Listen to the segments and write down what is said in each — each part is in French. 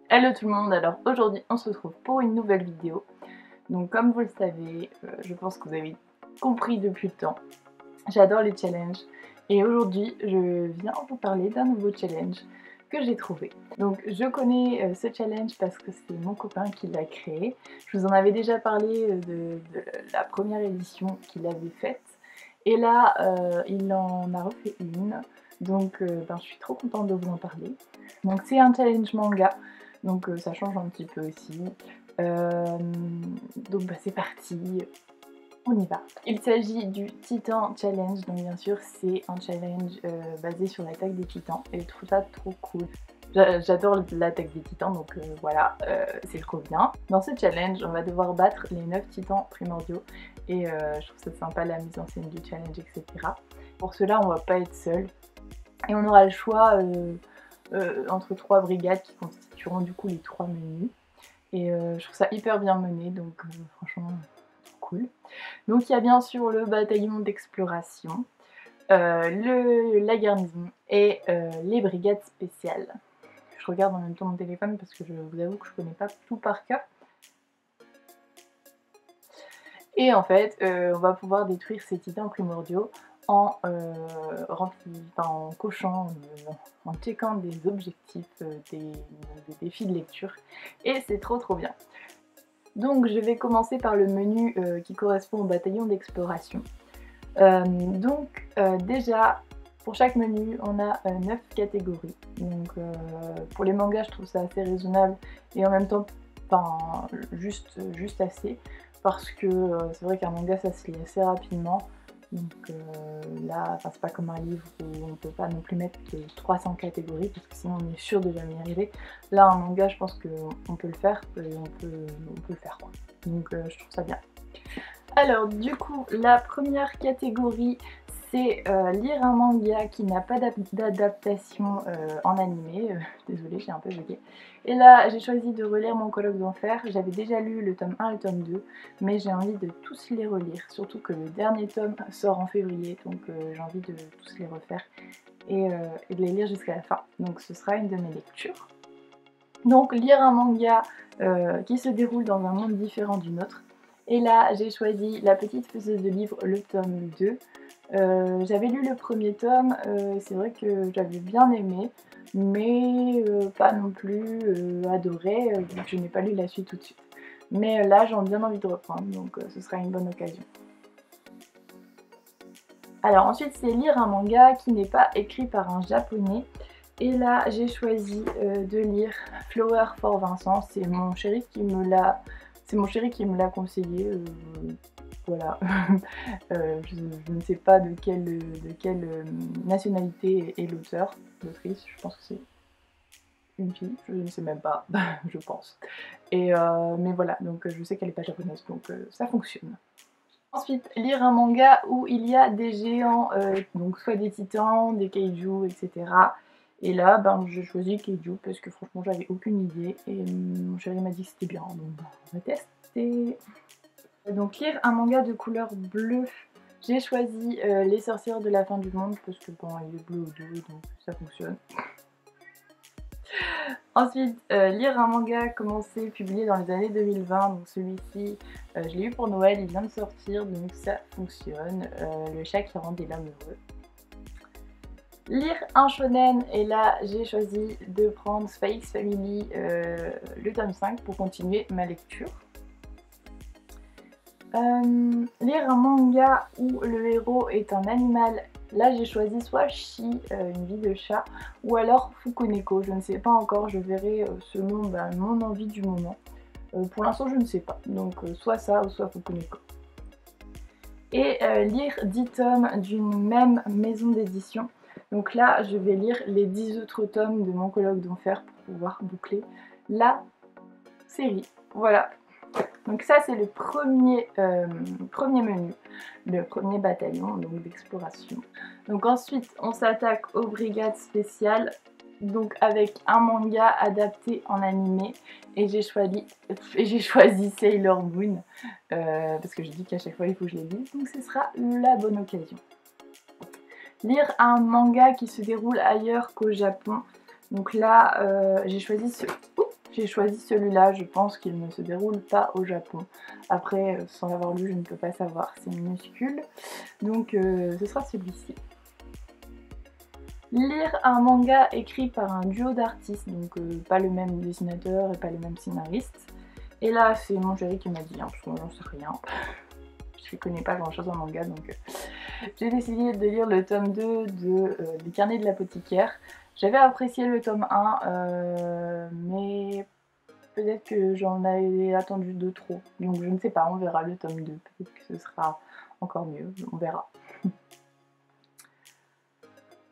Hello tout le monde, alors aujourd'hui on se retrouve pour une nouvelle vidéo. Donc comme vous le savez, je pense que vous avez compris depuis le temps, j'adore les challenges. Et aujourd'hui je viens vous parler d'un nouveau challenge que j'ai trouvé. Donc je connais ce challenge parce que c'est mon copain qui l'a créé. Je vous en avais déjà parlé de la première édition qu'il avait faite. Et là il en a refait une. Donc je suis trop contente de vous en parler. Donc c'est un challenge manga. Donc ça change un petit peu aussi. Donc c'est parti, on y va. Il s'agit du Titan Challenge, donc bien sûr c'est un challenge basé sur l'attaque des titans et je trouve ça trop cool. J'adore l'attaque des titans, donc voilà, c'est trop bien. Dans ce challenge, on va devoir battre les 9 titans primordiaux et je trouve ça sympa la mise en scène du challenge, etc. Pour cela, on va pas être seul et on aura le choix entre 3 brigades qui constitueront du coup les 3 menus. Et je trouve ça hyper bien mené, donc franchement cool. Donc il y a bien sûr le bataillon d'exploration, la garnison et les brigades spéciales. Je regarde en même temps mon téléphone parce que je vous avoue que je connais pas tout par cœur. Et en fait, on va pouvoir détruire ces titans primordiaux en cochant, en checkant des objectifs, des défis de lecture. Et c'est trop bien. Donc je vais commencer par le menu qui correspond au bataillon d'exploration. Déjà, pour chaque menu, on a 9 catégories. Donc pour les mangas, je trouve ça assez raisonnable et en même temps, juste assez. Parce que c'est vrai qu'un manga, ça se lit assez rapidement. Donc là, c'est pas comme un livre où on peut pas non plus mettre 300 catégories parce que sinon on est sûr de jamais y arriver. Là, un manga, je pense qu'on peut le faire et on peut le faire quoi. Donc je trouve ça bien. Alors du coup, la première catégorie, c'est lire un manga qui n'a pas d'adaptation en animé. Désolée, j'ai un peu bugué. Et là, j'ai choisi de relire Mon colloque d'enfer. J'avais déjà lu le tome 1 et le tome 2, mais j'ai envie de tous les relire. Surtout que le dernier tome sort en février, donc j'ai envie de tous les refaire et de les lire jusqu'à la fin. Donc ce sera une de mes lectures. Donc lire un manga qui se déroule dans un monde différent du nôtre. Et là, j'ai choisi La petite faiseuse de livres, le tome 2. J'avais lu le premier tome, c'est vrai que j'avais bien aimé, mais pas non plus adoré, donc je n'ai pas lu la suite tout de suite. Mais là, j'ai bien envie de reprendre, donc ce sera une bonne occasion. Alors ensuite, c'est lire un manga qui n'est pas écrit par un japonais. Et là, j'ai choisi de lire Flower for Vincent. C'est mon chéri qui me l'a conseillé. Voilà. Je ne sais pas de quelle nationalité est l'auteur, l'autrice. Je pense que c'est une fille. Je ne sais même pas. Je pense. Et mais voilà. Donc je sais qu'elle n'est pas japonaise. Donc ça fonctionne. Ensuite, lire un manga où il y a des géants, donc soit des titans, des kaiju, etc. Et là, j'ai choisi kaiju parce que franchement, j'avais aucune idée. Et mon chéri m'a dit que c'était bien, donc on va tester. Donc, lire un manga de couleur bleue. J'ai choisi Les sorcières de la fin du monde parce que il est bleu ou bleu, donc ça fonctionne. Ensuite, lire un manga commencé, publié dans les années 2020, donc celui-ci, je l'ai eu pour Noël, il vient de sortir, donc ça fonctionne. Le chat qui rend des l'homme heureux. Lire un shonen, et là j'ai choisi de prendre Spy X Family, le tome 5, pour continuer ma lecture. Lire un manga où le héros est un animal. Là j'ai choisi soit Shi, une vie de chat, ou alors Fukuneko, je ne sais pas encore, je verrai selon mon envie du moment. Pour l'instant je ne sais pas, donc soit ça ou soit Fukuneko. Et lire 10 tomes d'une même maison d'édition. Donc là je vais lire les 10 autres tomes de Mon colloque d'enfer pour pouvoir boucler la série. Voilà. Donc ça c'est le premier menu, le premier bataillon d'exploration. Donc ensuite on s'attaque aux brigades spéciales, donc avec un manga adapté en animé, et j'ai choisi Sailor Moon parce que je dis qu'à chaque fois il faut que je les lise, donc ce sera la bonne occasion. Lire un manga qui se déroule ailleurs qu'au Japon. Donc là, j'ai choisi celui-là, je pense qu'il ne se déroule pas au Japon. Après, sans l'avoir lu, je ne peux pas savoir, c'est minuscule. Donc ce sera celui-ci. Lire un manga écrit par un duo d'artistes, donc pas le même dessinateur et pas le même scénariste. Et là, c'est mon chéri qui m'a dit, hein, parce que j'en sais rien. Je ne connais pas grand chose en manga, donc j'ai décidé de lire le tome 2 des Carnets de l'apothicaire. J'avais apprécié le tome 1, mais peut-être que j'en avais attendu de trop. Donc je ne sais pas, on verra le tome 2. Peut-être que ce sera encore mieux, on verra.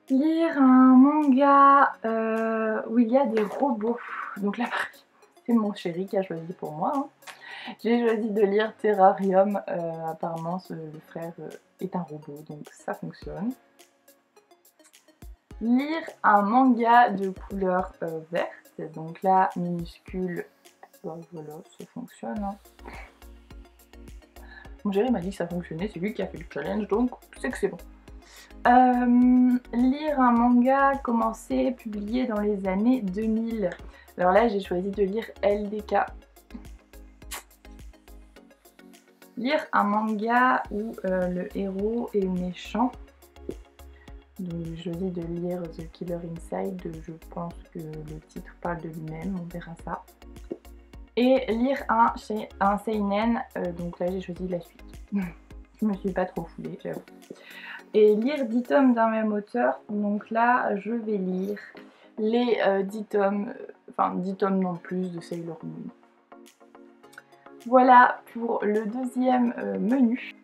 Lire un manga où il y a des robots. Donc là, c'est mon chéri qui a choisi pour moi. Hein. J'ai choisi de lire Terrarium. Apparemment, le frère est un robot, donc ça fonctionne. Lire un manga de couleur verte. Donc là, minuscule. Bon, voilà, ça fonctionne. Hein. Mon chéri m'a dit que ça fonctionnait, c'est lui qui a fait le challenge, donc c'est que c'est bon. Lire un manga commencé, publié dans les années 2000. Alors là, j'ai choisi de lire LDK. Lire un manga où le héros est méchant. Donc j'ai choisi de lire The Killer Inside. Je pense que le titre parle de lui-même, on verra ça. Et lire un seinen. Donc là, j'ai choisi la suite. Je me suis pas trop foulée, j'avoue. Et lire 10 tomes d'un même auteur. Donc là, je vais lire les 10 tomes, enfin 10 tomes non plus de Sailor Moon. Voilà pour le deuxième menu.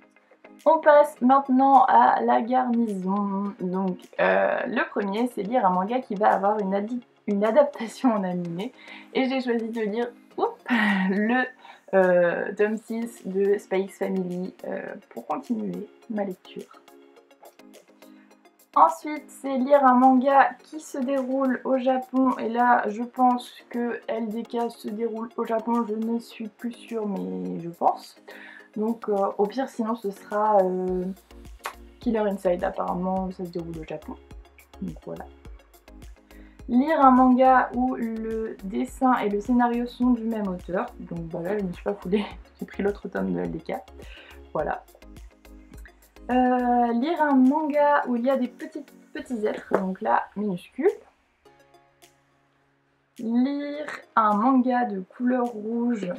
On passe maintenant à la garnison. Donc le premier, c'est lire un manga qui va avoir une adaptation en animé. Et j'ai choisi de lire le tome 6 de Spy X Family pour continuer ma lecture. Ensuite, c'est lire un manga qui se déroule au Japon. Et là, je pense que LDK se déroule au Japon. Je ne suis plus sûre, mais je pense. Donc, au pire, sinon, ce sera Killer Inside. Apparemment, ça se déroule au Japon. Donc, voilà. Lire un manga où le dessin et le scénario sont du même auteur. Donc, voilà, je ne me suis pas foulée. J'ai pris l'autre tome de LDK. Voilà. Lire un manga où il y a des petits êtres, donc là, minuscules. Lire un manga de couleur rouge.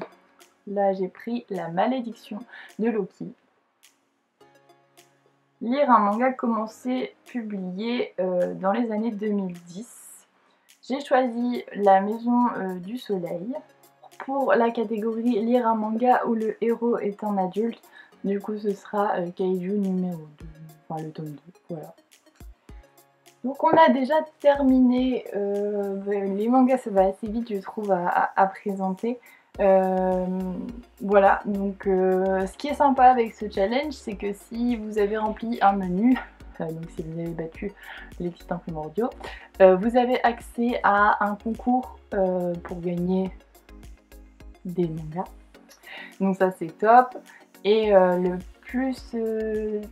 Là, j'ai pris La Malédiction de Loki. Lire un manga commencé, publié dans les années 2010. J'ai choisi La Maison du Soleil. Pour la catégorie lire un manga où le héros est un adulte, du coup ce sera Kaiju numéro 2, enfin le tome 2, voilà. Donc on a déjà terminé, les mangas ça va assez vite je trouve à présenter. Voilà, donc ce qui est sympa avec ce challenge c'est que si vous avez rempli un menu, donc si vous avez battu les petits temps primordiaux, vous avez accès à un concours pour gagner des mangas. Donc ça c'est top. Et le plus,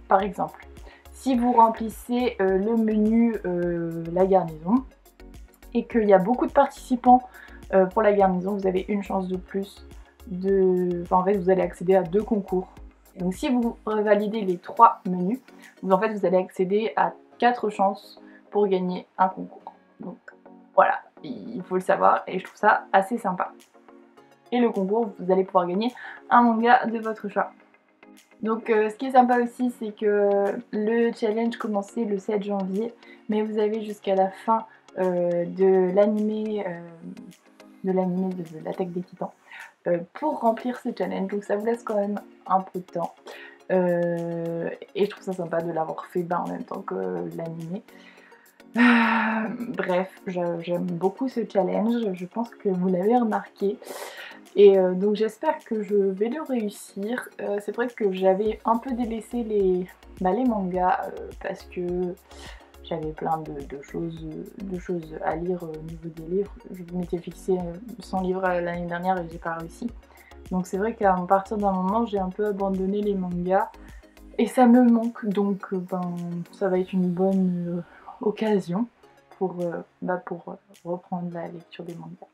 par exemple, si vous remplissez le menu la garnison et qu'il y a beaucoup de participants pour la garnison, vous avez une chance de plus en fait vous allez accéder à 2 concours. Donc si vous validez les 3 menus, vous allez accéder à 4 chances pour gagner un concours. Donc voilà, il faut le savoir et je trouve ça assez sympa. Et le concours, vous allez pouvoir gagner un manga de votre choix. Donc ce qui est sympa aussi, c'est que le challenge commençait le 7 janvier, mais vous avez jusqu'à la fin de l'animé de l'attaque des titans pour remplir ce challenge. Donc ça vous laisse quand même un peu de temps. Et je trouve ça sympa de l'avoir fait en même temps que l'animé. Bref, j'aime beaucoup ce challenge, je pense que vous l'avez remarqué. Et donc j'espère que je vais le réussir. C'est vrai que j'avais un peu délaissé les mangas parce que j'avais plein de choses à lire au niveau des livres. Je m'étais fixé 100 livres l'année dernière et j'ai pas réussi. Donc c'est vrai qu'à partir d'un moment j'ai un peu abandonné les mangas. Et ça me manque, donc ça va être une bonne occasion pour reprendre la lecture des mangas.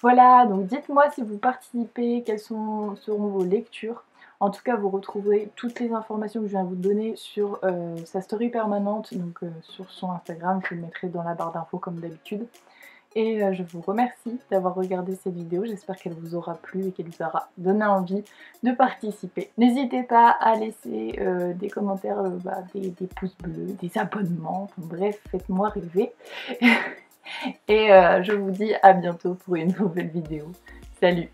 Voilà, donc dites-moi si vous participez, quelles seront vos lectures. En tout cas, vous retrouverez toutes les informations que je viens de vous donner sur sa story permanente, donc sur son Instagram, je le mettrai dans la barre d'infos comme d'habitude. Et je vous remercie d'avoir regardé cette vidéo, j'espère qu'elle vous aura plu et qu'elle vous aura donné envie de participer. N'hésitez pas à laisser des commentaires, des pouces bleus, des abonnements, bref, faites-moi rêver. Et je vous dis à bientôt pour une nouvelle vidéo. Salut!